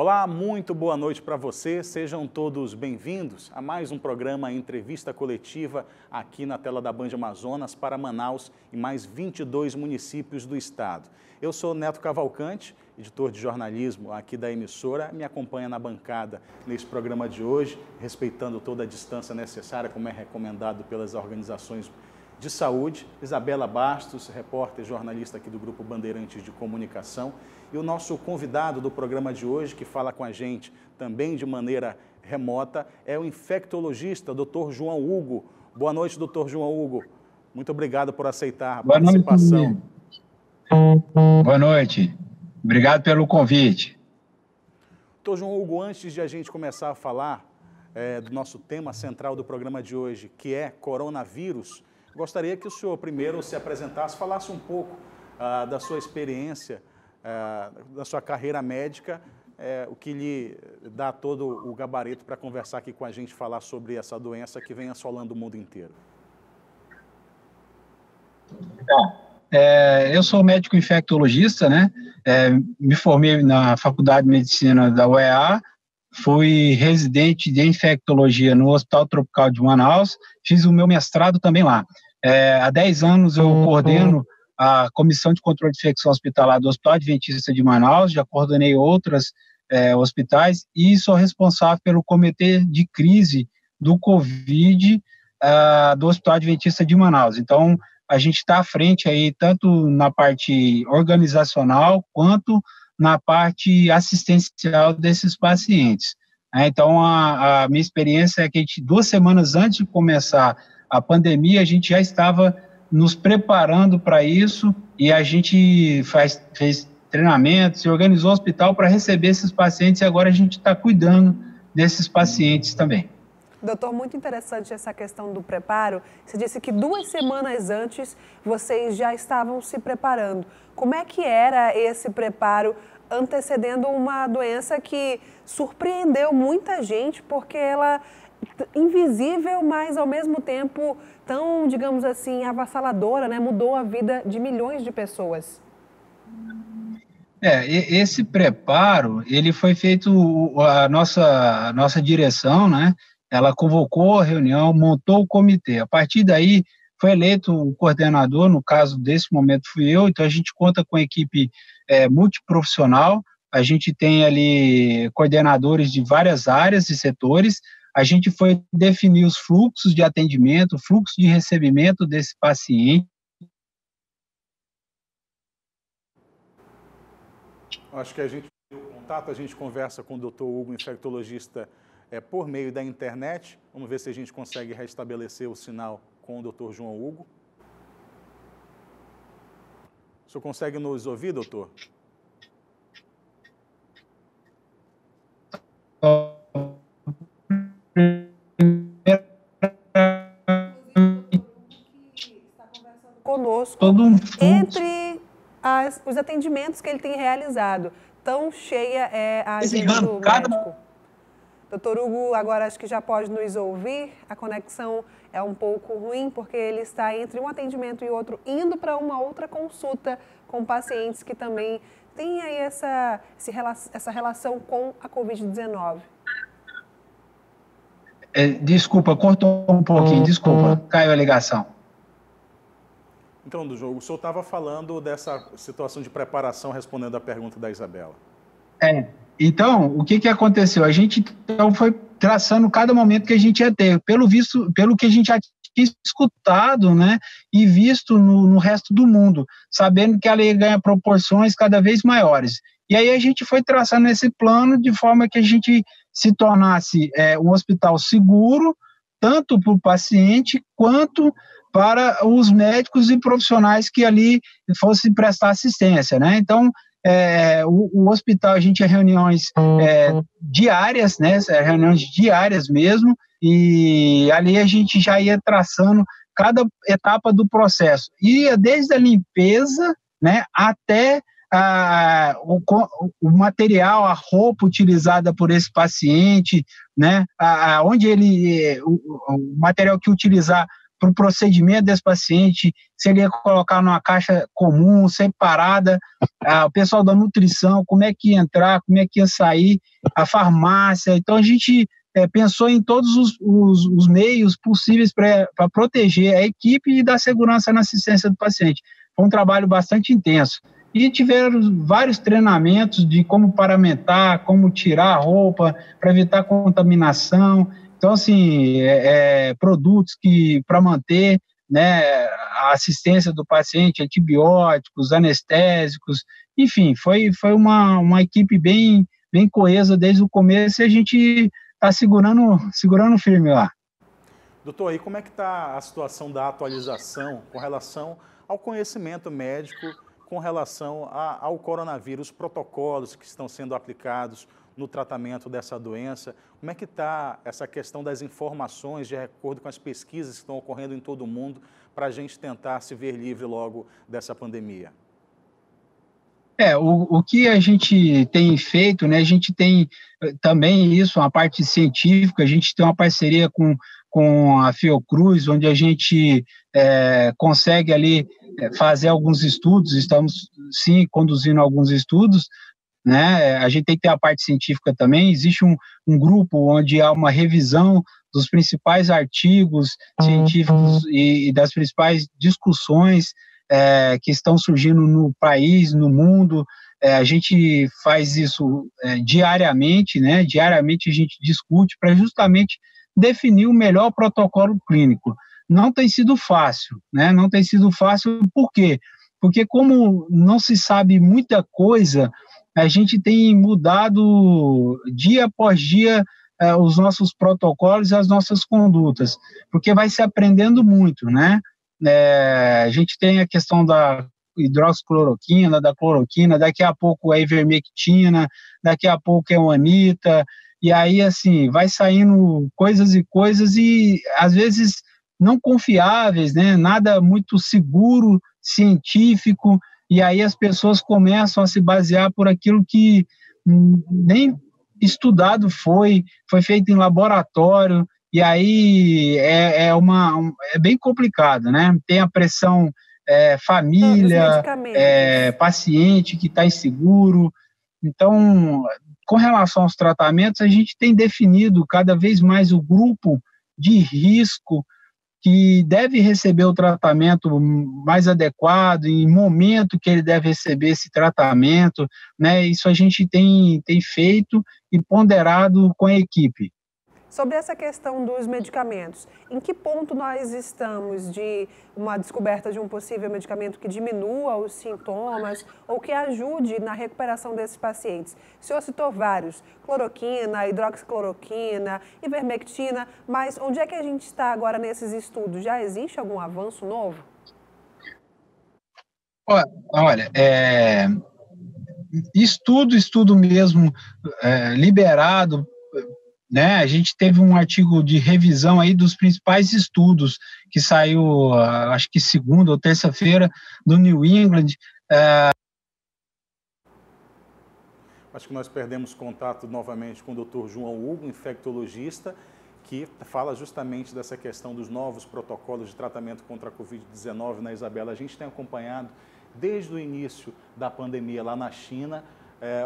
Olá, muito boa noite para você, sejam todos bem-vindos a mais um programa Entrevista Coletiva aqui na tela da Band Amazonas para Manaus e mais 22 municípios do estado. Eu sou Neto Cavalcante, editor de jornalismo aqui da emissora, me acompanha na bancada nesse programa de hoje, respeitando toda a distância necessária, como é recomendado pelas organizações de saúde, Isabela Bastos, repórter e jornalista aqui do Grupo Bandeirantes de Comunicação, e o nosso convidado do programa de hoje, que fala com a gente também de maneira remota, é o infectologista, Dr. João Hugo. Boa noite, Dr. João Hugo. Muito obrigado por aceitar a participação. Boa noite. Obrigado pelo convite. Dr. João Hugo, antes de a gente começar a falar do nosso tema central do programa de hoje, que é coronavírus, gostaria que o senhor primeiro se apresentasse, falasse um pouco da sua experiência, da sua carreira médica, o que lhe dá todo o gabarito para conversar aqui com a gente, falar sobre essa doença que vem assolando o mundo inteiro. Eu sou médico infectologista, né? Me formei na Faculdade de Medicina da UEA, fui residente de infectologia no Hospital Tropical de Manaus, fiz o meu mestrado também lá. Há 10 anos eu coordeno a Comissão de Controle de Infecção Hospitalar do Hospital Adventista de Manaus, já coordenei outros hospitais e sou responsável pelo Comitê de Crise do Covid do Hospital Adventista de Manaus. Então, a gente está à frente aí, tanto na parte organizacional, quanto na parte assistencial desses pacientes. Então, a minha experiência é que 2 semanas antes de começar a pandemia, a gente já estava nos preparando para isso e a gente fez treinamentos e organizou o hospital para receber esses pacientes e agora a gente está cuidando desses pacientes também. Doutor, muito interessante essa questão do preparo. Você disse que 2 semanas antes vocês já estavam se preparando. Como é que era esse preparo antecedendo uma doença que surpreendeu muita gente, porque ela é invisível, mas ao mesmo tempo tão, digamos assim, avassaladora, né? Mudou a vida de milhões de pessoas. Esse preparo, ele foi feito, a nossa direção, né? Ela convocou a reunião, montou o comitê. A partir daí, foi eleito o coordenador, no caso desse momento fui eu, então a gente conta com a equipe multiprofissional, a gente tem ali coordenadores de várias áreas e setores, a gente foi definir os fluxos de atendimento, fluxo de recebimento desse paciente. Acho que a gente tem o contato, a gente conversa com o Dr. Hugo, infectologista, por meio da internet. Vamos ver se a gente consegue restabelecer o sinal com o Dr. João Hugo. O senhor consegue nos ouvir, doutor? Conosco, entre os atendimentos que ele tem realizado. Tão cheia é a agenda do médico. Doutor Hugo, agora acho que já pode nos ouvir. A conexão é um pouco ruim, porque ele está entre um atendimento e outro, indo para uma outra consulta com pacientes que também têm aí essa relação com a Covid-19. Desculpa, cortou um pouquinho, desculpa, caiu a ligação. Então, do jogo, o senhor estava falando dessa situação de preparação, respondendo a pergunta da Isabela. Então, o que aconteceu? A gente então foi traçando cada momento que a gente ia ter, pelo que a gente já tinha escutado, né, e visto no resto do mundo, sabendo que ela ia ganhar proporções cada vez maiores. E aí a gente foi traçando esse plano de forma que a gente se tornasse um hospital seguro, tanto para o paciente quanto para os médicos e profissionais que ali fossem prestar assistência, né? Então, o hospital, a gente tinha reuniões diárias, né? Reuniões diárias mesmo, e ali a gente já ia traçando cada etapa do processo. Ia desde a limpeza, né, até o material, a roupa utilizada por esse paciente, né, onde o material que utilizar para o procedimento desse paciente, se ele ia colocar numa caixa comum, separada, o pessoal da nutrição, como é que ia entrar, como é que ia sair, a farmácia. Então, a gente pensou em todos os meios possíveis para proteger a equipe e dar segurança na assistência do paciente. Foi um trabalho bastante intenso. E tiveram vários treinamentos de como paramentar, como tirar a roupa, para evitar contaminação. Então, assim, produtos para manter, né, a assistência do paciente, antibióticos, anestésicos, enfim, foi uma equipe bem coesa desde o começo e a gente está segurando firme lá. Doutor, aí como é que está a situação da atualização com relação ao conhecimento médico, com relação ao coronavírus, os protocolos que estão sendo aplicados no tratamento dessa doença? Como é que está essa questão das informações de acordo com as pesquisas que estão ocorrendo em todo o mundo para a gente tentar se ver livre logo dessa pandemia? O que a gente tem feito, né, a gente tem também isso, uma parte científica, a gente tem uma parceria com a Fiocruz, onde a gente consegue ali fazer alguns estudos, estamos sim conduzindo alguns estudos, né? A gente tem que ter a parte científica também, existe um grupo onde há uma revisão dos principais artigos científicos e das principais discussões que estão surgindo no país, no mundo. A gente faz isso diariamente, né? Diariamente a gente discute para justamente definir o melhor protocolo clínico. Não tem sido fácil, né? Não tem sido fácil, por quê? Porque como não se sabe muita coisa, a gente tem mudado dia após dia os nossos protocolos e as nossas condutas, porque vai se aprendendo muito, né? A gente tem a questão da hidroxicloroquina, da cloroquina, daqui a pouco é ivermectina, daqui a pouco é o anita, e aí, assim, vai saindo coisas e, às vezes, não confiáveis, né? Nada muito seguro, científico, e aí as pessoas começam a se basear por aquilo que nem estudado foi feito em laboratório, e aí é bem complicado, né? Tem a pressão família, paciente que está inseguro. Então, com relação aos tratamentos, a gente tem definido cada vez mais o grupo de risco que deve receber o tratamento mais adequado, em momento que ele deve receber esse tratamento, né? Isso a gente tem feito e ponderado com a equipe. Sobre essa questão dos medicamentos, em que ponto nós estamos de uma descoberta de um possível medicamento que diminua os sintomas ou que ajude na recuperação desses pacientes? O senhor citou vários, cloroquina, hidroxicloroquina, ivermectina, mas onde é que a gente está agora nesses estudos? Já existe algum avanço novo? Olha, estudo mesmo liberado, né? A gente teve um artigo de revisão aí dos principais estudos que saiu, acho que segunda ou terça-feira, do New England. Acho que nós perdemos contato novamente com o Dr. João Hugo, infectologista, que fala justamente dessa questão dos novos protocolos de tratamento contra a Covid-19 na Isabela. A gente tem acompanhado desde o início da pandemia lá na China,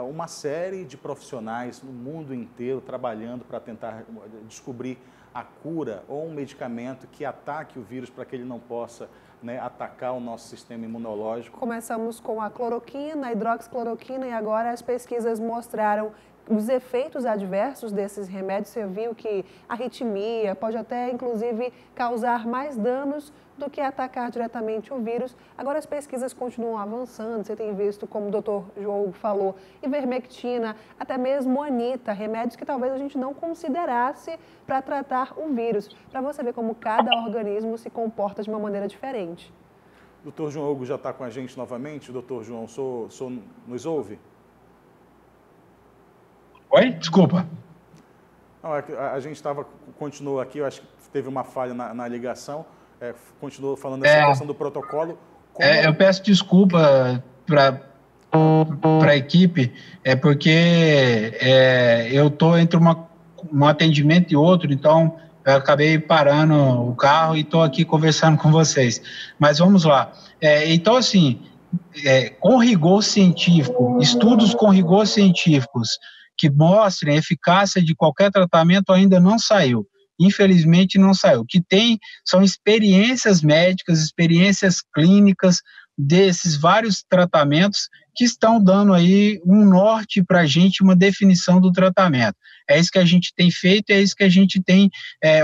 uma série de profissionais no mundo inteiro trabalhando para tentar descobrir a cura ou um medicamento que ataque o vírus para que ele não possa, né, atacar o nosso sistema imunológico. Começamos com a cloroquina, a hidroxicloroquina, e agora as pesquisas mostraram os efeitos adversos desses remédios. Você viu que a arritmia pode até, inclusive, causar mais danos do que atacar diretamente o vírus. Agora as pesquisas continuam avançando, você tem visto, como o doutor João Hugo falou, ivermectina, até mesmo anita, remédios que talvez a gente não considerasse para tratar o vírus, para você ver como cada organismo se comporta de uma maneira diferente. Doutor João Hugo já está com a gente novamente. Doutor João, nos ouve? Oi? Desculpa. Não, a gente continuou aqui, eu acho que teve uma falha na ligação, continuou falando dessa questão do protocolo. Eu peço desculpa para a equipe, porque eu estou entre um atendimento e outro, então eu acabei parando o carro e estou aqui conversando com vocês. Mas vamos lá. Então, assim, com rigor científico, estudos com rigor científicos que mostrem a eficácia de qualquer tratamento ainda não saiu. Infelizmente, não saiu. O que tem são experiências médicas, experiências clínicas desses vários tratamentos que estão dando aí um norte para a gente, uma definição do tratamento. É isso que a gente tem feito, é isso que a gente tem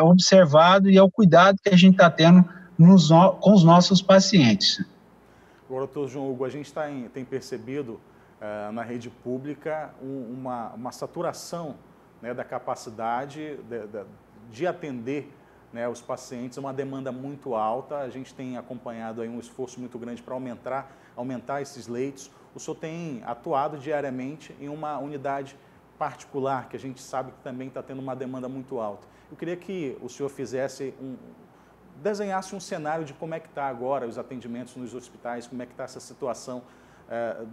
observado e é o cuidado que a gente está tendo com os nossos pacientes. Agora, doutor João Hugo, a gente tem percebido na rede pública uma saturação, né, da capacidade de atender, né, os pacientes, uma demanda muito alta. A gente tem acompanhado aí um esforço muito grande para aumentar esses leitos. O senhor tem atuado diariamente em uma unidade particular, que a gente sabe que também está tendo uma demanda muito alta. Eu queria que o senhor desenhasse um cenário de como é que está agora os atendimentos nos hospitais, como é que está essa situação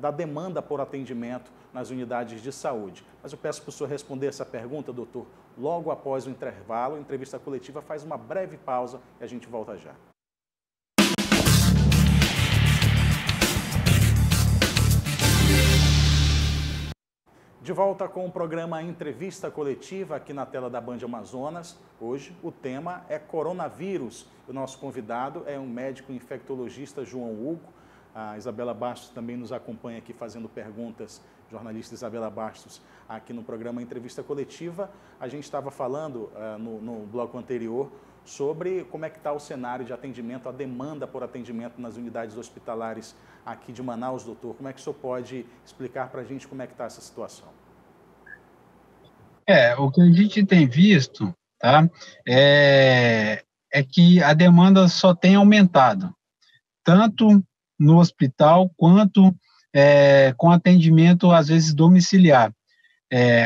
da demanda por atendimento nas unidades de saúde. Mas eu peço para o senhor responder essa pergunta, doutor, logo após o intervalo. A entrevista coletiva faz uma breve pausa e a gente volta já. De volta com o programa Entrevista Coletiva aqui na tela da Band Amazonas. Hoje o tema é coronavírus. O nosso convidado é um médico infectologista, João Hugo. A Isabela Bastos também nos acompanha aqui fazendo perguntas, jornalista Isabela Bastos, aqui no programa Entrevista Coletiva. A gente estava falando no bloco anterior sobre como é que está o cenário de atendimento, a demanda por atendimento nas unidades hospitalares aqui de Manaus, doutor. Como é que o senhor pode explicar para a gente como é que está essa situação? O que a gente tem visto, tá, é que a demanda só tem aumentado, tanto no hospital quanto com atendimento, às vezes, domiciliar.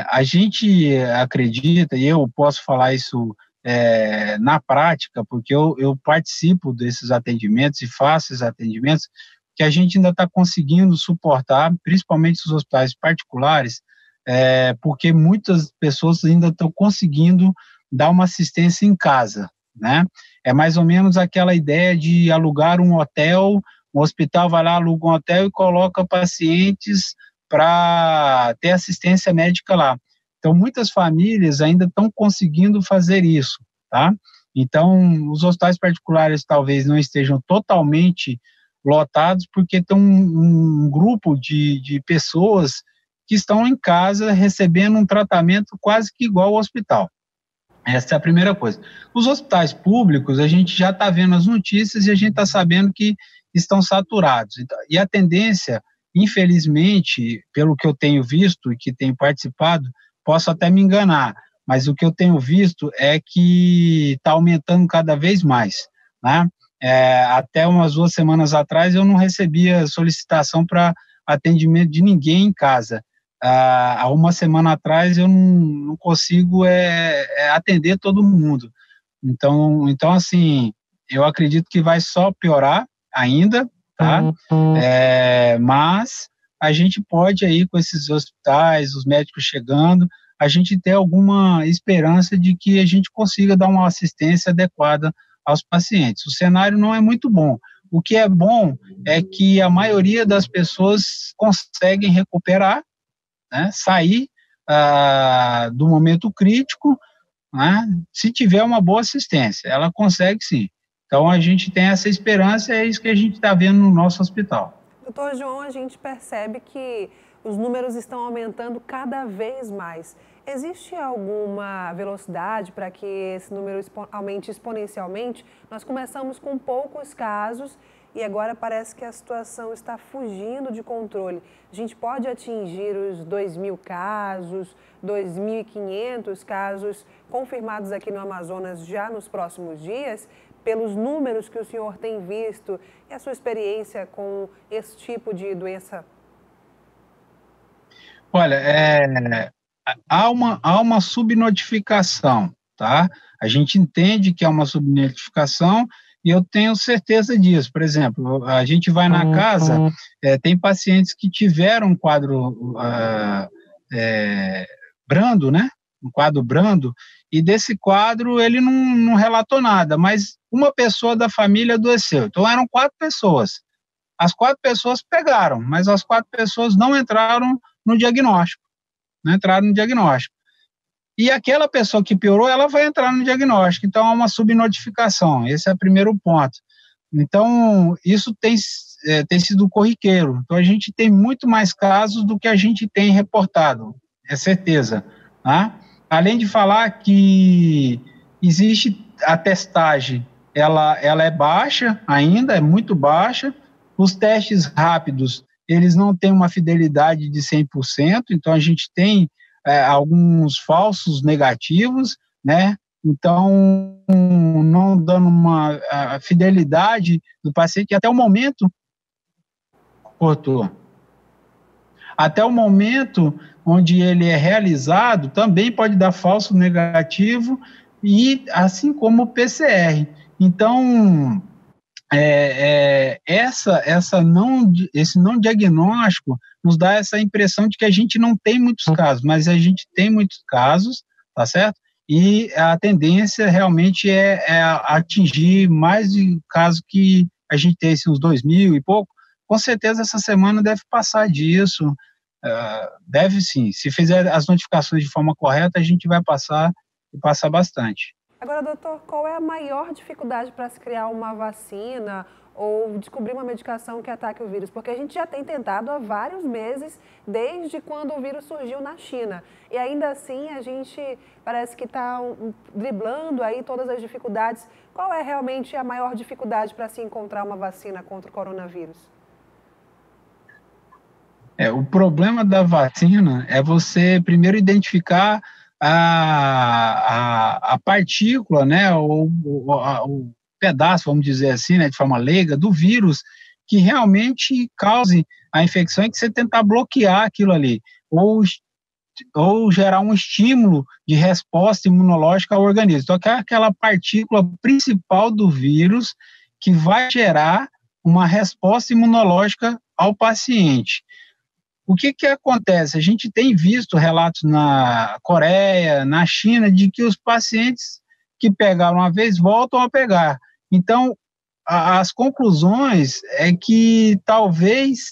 A gente acredita, e eu posso falar isso na prática, porque eu participo desses atendimentos e faço esses atendimentos, que a gente ainda está conseguindo suportar, principalmente os hospitais particulares, porque muitas pessoas ainda estão conseguindo dar uma assistência em casa, né? É mais ou menos aquela ideia de alugar um hotel, o hospital vai lá, aluga um hotel e coloca pacientes para ter assistência médica lá. Então, muitas famílias ainda estão conseguindo fazer isso, tá? Então, os hospitais particulares talvez não estejam totalmente lotados, porque tem um grupo de pessoas que estão em casa recebendo um tratamento quase que igual ao hospital. Essa é a primeira coisa. Os hospitais públicos, a gente já está vendo as notícias e a gente está sabendo que estão saturados. E a tendência, infelizmente, pelo que eu tenho visto e que tenho participado, posso até me enganar, mas o que eu tenho visto é que está aumentando cada vez mais, né? Até umas 2 semanas atrás eu não recebia solicitação para atendimento de ninguém em casa. Há uma semana atrás eu não consigo atender todo mundo. Então, assim, eu acredito que vai só piorar ainda, tá? Mas a gente pode aí, com esses hospitais, os médicos chegando, a gente ter alguma esperança de que a gente consiga dar uma assistência adequada aos pacientes. O cenário não é muito bom. O que é bom é que a maioria das pessoas conseguem recuperar, né, sair do momento crítico, né, se tiver uma boa assistência. Ela consegue sim. Então, a gente tem essa esperança e é isso que a gente está vendo no nosso hospital. Doutor João, a gente percebe que os números estão aumentando cada vez mais. Existe alguma velocidade para que esse número aumente exponencialmente? Nós começamos com poucos casos e agora parece que a situação está fugindo de controle. A gente pode atingir os 2.000 casos, 2.500 casos confirmados aqui no Amazonas já nos próximos dias, pelos números que o senhor tem visto e a sua experiência com esse tipo de doença? Olha, há uma subnotificação, tá? A gente entende que há uma subnotificação e eu tenho certeza disso. Por exemplo, a gente vai na casa, tem pacientes que tiveram um quadro brando, né? um quadro brando, e desse quadro ele não relatou nada, mas uma pessoa da família adoeceu. Então eram 4 pessoas. As 4 pessoas pegaram, mas as 4 pessoas não entraram no diagnóstico. Não entraram no diagnóstico. E aquela pessoa que piorou, ela vai entrar no diagnóstico. Então, há uma subnotificação. Esse é o primeiro ponto. Então, isso tem sido corriqueiro. Então, a gente tem muito mais casos do que a gente tem reportado, é certeza. Tá? Além de falar que existe a testagem, ela é baixa ainda, é muito baixa. Os testes rápidos, eles não têm uma fidelidade de 100%, então a gente tem alguns falsos negativos, né? Então, não dando uma fidelidade do paciente, até o momento, cortou. Até o momento onde ele é realizado, também pode dar falso negativo, e assim como o PCR. Então, esse não diagnóstico nos dá essa impressão de que a gente não tem muitos casos, mas a gente tem muitos casos, tá certo? E a tendência realmente é atingir mais de casos que a gente tem, uns 2.000 e pouco. Com certeza essa semana deve passar disso, deve sim. Se fizer as notificações de forma correta, a gente vai passar e passar bastante. Agora, doutor, qual é a maior dificuldade para se criar uma vacina ou descobrir uma medicação que ataque o vírus? Porque a gente já tem tentado há vários meses, desde quando o vírus surgiu na China. E ainda assim a gente parece que está driblando aí todas as dificuldades. Qual é realmente a maior dificuldade para se encontrar uma vacina contra o coronavírus? O problema da vacina é você primeiro identificar a partícula, né, o pedaço, vamos dizer assim, né, de forma leiga, do vírus que realmente cause a infecção, e que você tentar bloquear aquilo ali, ou gerar um estímulo de resposta imunológica ao organismo. Então, é aquela partícula principal do vírus que vai gerar uma resposta imunológica ao paciente. O que acontece? A gente tem visto relatos na Coreia, na China, de que os pacientes que pegaram uma vez voltam a pegar. Então, as conclusões é que talvez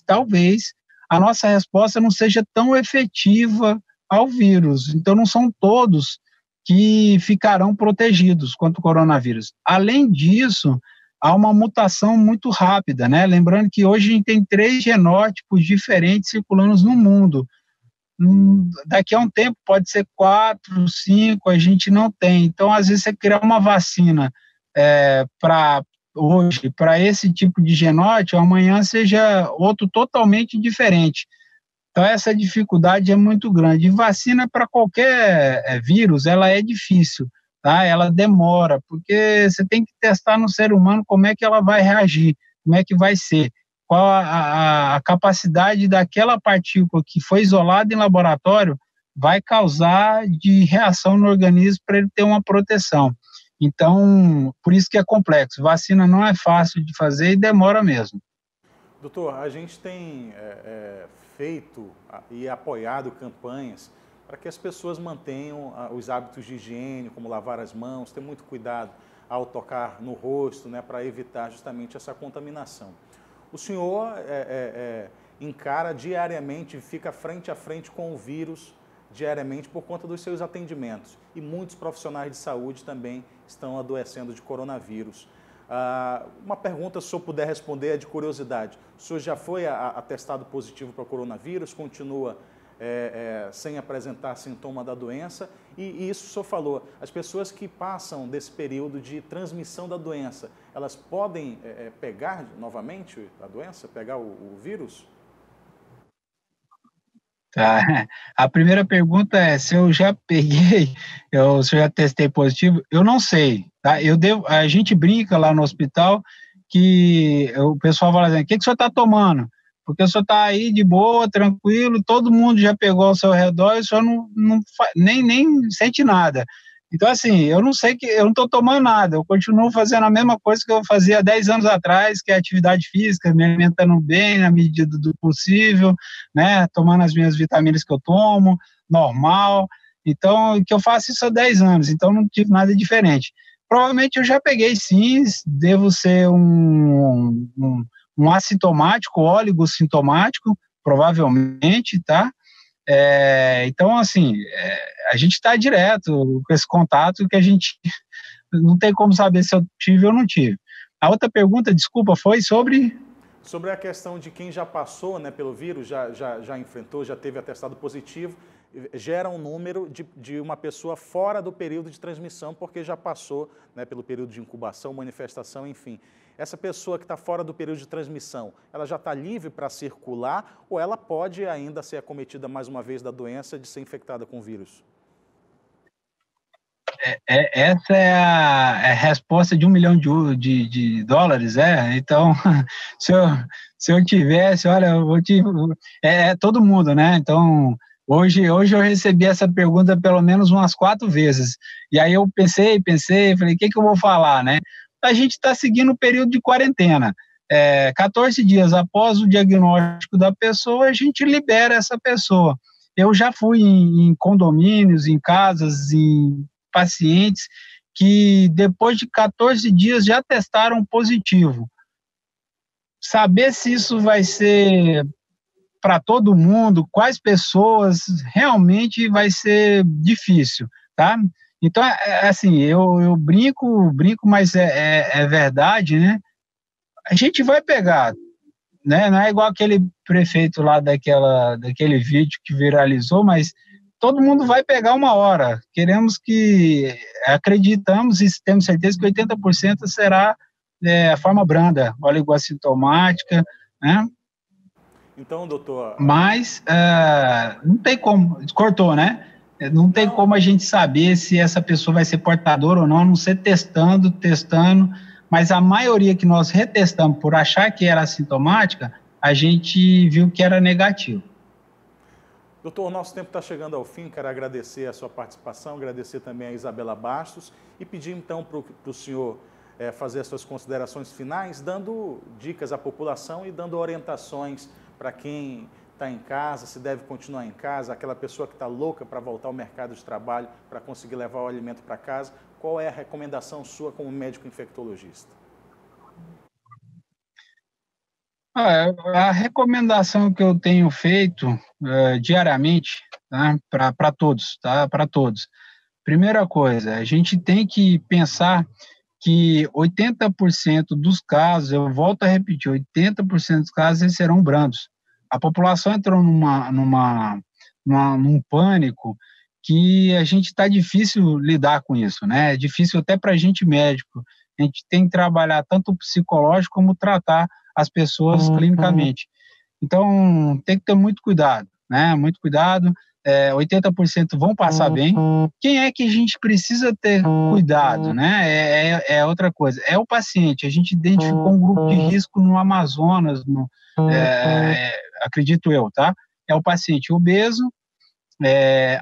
a nossa resposta não seja tão efetiva ao vírus. Então, não são todos que ficarão protegidos contra o coronavírus. Além disso, há uma mutação muito rápida, né? Lembrando que hoje a gente tem 3 genótipos diferentes circulando no mundo. Daqui a um tempo pode ser 4, 5, a gente não tem. Então, às vezes, você criar uma vacina para hoje, para esse tipo de genótipo, amanhã seja outro totalmente diferente. Então, essa dificuldade é muito grande. E vacina para qualquer vírus, ela é difícil. Tá? Ela demora, porque você tem que testar no ser humano como é que ela vai reagir, como é que vai ser, qual a capacidade daquela partícula que foi isolada em laboratório vai causar de reação no organismo para ele ter uma proteção. Então, por isso que é complexo. Vacina não é fácil de fazer e demora mesmo. Doutor, a gente tem feito e apoiado campanhas para que as pessoas mantenham os hábitos de higiene, como lavar as mãos, ter muito cuidado ao tocar no rosto, né, para evitar justamente essa contaminação. O senhor encara diariamente, fica frente a frente com o vírus diariamente por conta dos seus atendimentos. E muitos profissionais de saúde também estão adoecendo de coronavírus. Uma pergunta, se o senhor puder responder, é de curiosidade. O senhor já foi atestado positivo para o coronavírus? Continua sem apresentar sintoma da doença? E isso o senhor falou, as pessoas que passam desse período de transmissão da doença, elas podem pegar novamente a doença, pegar o vírus? Tá. A primeira pergunta é se eu já peguei, se eu já testei positivo. Eu não sei, tá? A gente brinca lá no hospital que o pessoal fala assim, o que o senhor está tomando? Porque o senhor está aí de boa, tranquilo, todo mundo já pegou ao seu redor e o senhor nem sente nada. Então, assim, eu não sei, eu não estou tomando nada, eu continuo fazendo a mesma coisa que eu fazia 10 anos atrás, que é atividade física, me alimentando bem na medida do possível, né, tomando as minhas vitaminas que eu tomo, normal. Então, que eu faço isso há 10 anos, então não tive nada diferente. Provavelmente eu já peguei sim, devo ser um assintomático, oligosintomático, provavelmente, tá? Então, assim, a gente está direto com esse contato que a gente não tem como saber se eu tive ou não tive. A outra pergunta, desculpa, foi sobre... Sobre a questão de quem já passou, né, pelo vírus, já enfrentou, já teve atestado positivo, gera um número de uma pessoa fora do período de transmissão, porque já passou, né, pelo período de incubação, manifestação, enfim. Essa pessoa que está fora do período de transmissão, ela já está livre para circular ou ela pode ainda ser acometida mais uma vez da doença de ser infectada com o vírus? Essa é a resposta de $1 milhão de dólares, Então, se eu tivesse, olha, eu vou te... todo mundo, né? Então, hoje eu recebi essa pergunta pelo menos umas 4 vezes. E aí eu pensei, falei, o que eu vou falar, né? A gente está seguindo o período de quarentena. 14 dias após o diagnóstico da pessoa, a gente libera essa pessoa. Eu já fui em condomínios, em casas, em pacientes que depois de 14 dias já testaram positivo. Saber se isso vai ser para todo mundo, quais pessoas, realmente vai ser difícil, tá? Então, assim, eu brinco, mas é verdade, né? A gente vai pegar, né? Não é igual aquele prefeito lá daquele vídeo que viralizou, mas todo mundo vai pegar uma hora. Acreditamos e temos certeza que 80% será a forma branda, oligoassintomática, né? Então, doutor... Mas não tem como... Cortou, né? Não tem como a gente saber se essa pessoa vai ser portadora ou não, a não ser testando, mas a maioria que nós retestamos por achar que era assintomática, a gente viu que era negativo. Doutor, o nosso tempo está chegando ao fim, quero agradecer a sua participação, agradecer também a Isabela Bastos e pedir então para o senhor fazer as suas considerações finais, dando dicas à população e dando orientações para quem está em casa, se deve continuar em casa, aquela pessoa que está louca para voltar ao mercado de trabalho, para conseguir levar o alimento para casa. Qual é a recomendação sua como médico infectologista? A recomendação que eu tenho feito diariamente, tá? Para todos, tá? Para todos. Primeira coisa, a gente tem que pensar que 80% dos casos, eu volto a repetir, 80% dos casos eles serão brandos. A população entrou num pânico que a gente está difícil lidar com isso, né? É difícil até para a gente médico. A gente tem que trabalhar tanto o psicológico como tratar as pessoas clinicamente. Então, tem que ter muito cuidado, né? Muito cuidado. 80% vão passar bem. Quem é que a gente precisa ter cuidado, né? É outra coisa. É o paciente. A gente identificou um grupo de risco no Amazonas, acredito eu, tá? É o paciente obeso,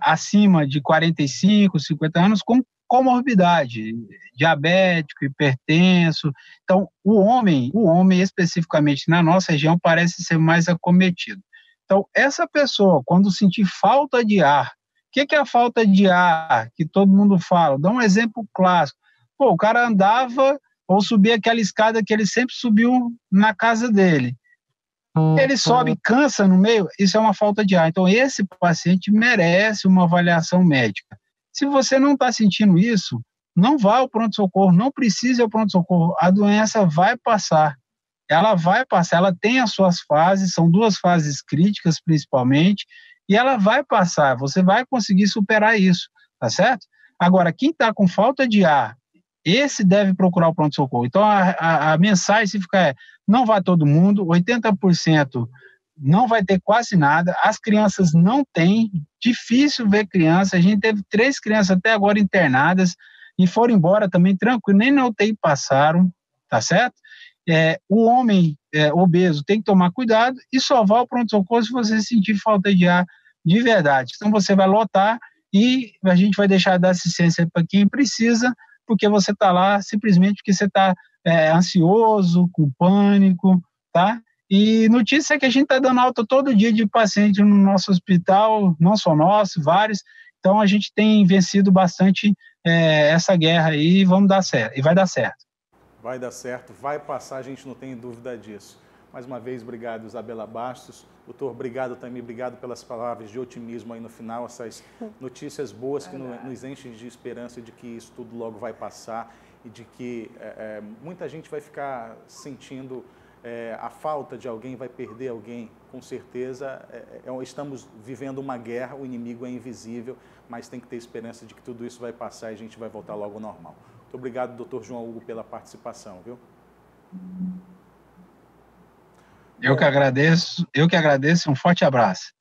acima de 45, 50 anos, com comorbidade, diabético, hipertenso. Então, o homem especificamente na nossa região parece ser mais acometido. Então, essa pessoa, quando sentir falta de ar, o que é a falta de ar que todo mundo fala? Dá um exemplo clássico. O cara andava ou subia aquela escada que ele sempre subiu na casa dele. Ele sobe e cansa no meio, isso é uma falta de ar. Então, esse paciente merece uma avaliação médica. Se você não está sentindo isso, não vá ao pronto-socorro, não precise ir ao pronto-socorro. A doença vai passar. Ela vai passar, ela tem as suas fases, são 2 fases críticas principalmente, e ela vai passar, você vai conseguir superar isso, tá certo? Agora, quem está com falta de ar, esse deve procurar o pronto-socorro. Então, a mensagem se ficar não vai todo mundo, 80% não vai ter quase nada, as crianças não têm, difícil ver criança, a gente teve 3 crianças até agora internadas, e foram embora também tranquilo, nem na UTI passaram, tá certo? O homem obeso tem que tomar cuidado e só vá ao pronto-socorro se você sentir falta de ar de verdade. Então, você vai lotar e a gente vai deixar de dar assistência para quem precisa, porque você está lá simplesmente porque você está ansioso, com pânico, tá? E notícia é que a gente está dando alta todo dia de paciente no nosso hospital, não só nosso, vários, Então a gente tem vencido bastante essa guerra aí e vamos dar certo, e vai dar certo. Vai dar certo, vai passar, a gente não tem dúvida disso. Mais uma vez, obrigado, Isabela Bastos. Doutor, obrigado também, obrigado pelas palavras de otimismo aí no final, essas notícias boas que nos enchem de esperança de que isso tudo logo vai passar e de que muita gente vai ficar sentindo a falta de alguém, vai perder alguém. Com certeza, estamos vivendo uma guerra, o inimigo é invisível, mas tem que ter esperança de que tudo isso vai passar e a gente vai voltar logo ao normal. Muito obrigado, doutor João Hugo, pela participação, viu? Eu que agradeço, um forte abraço.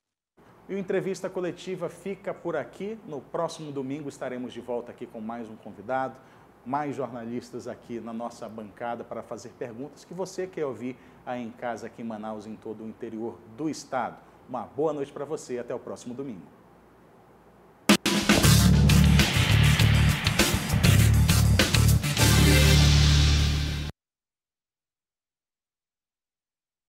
E o Entrevista Coletiva fica por aqui. No próximo domingo estaremos de volta aqui com mais um convidado, mais jornalistas aqui na nossa bancada para fazer perguntas que você quer ouvir aí em casa, aqui em Manaus, em todo o interior do estado. Uma boa noite para você e até o próximo domingo.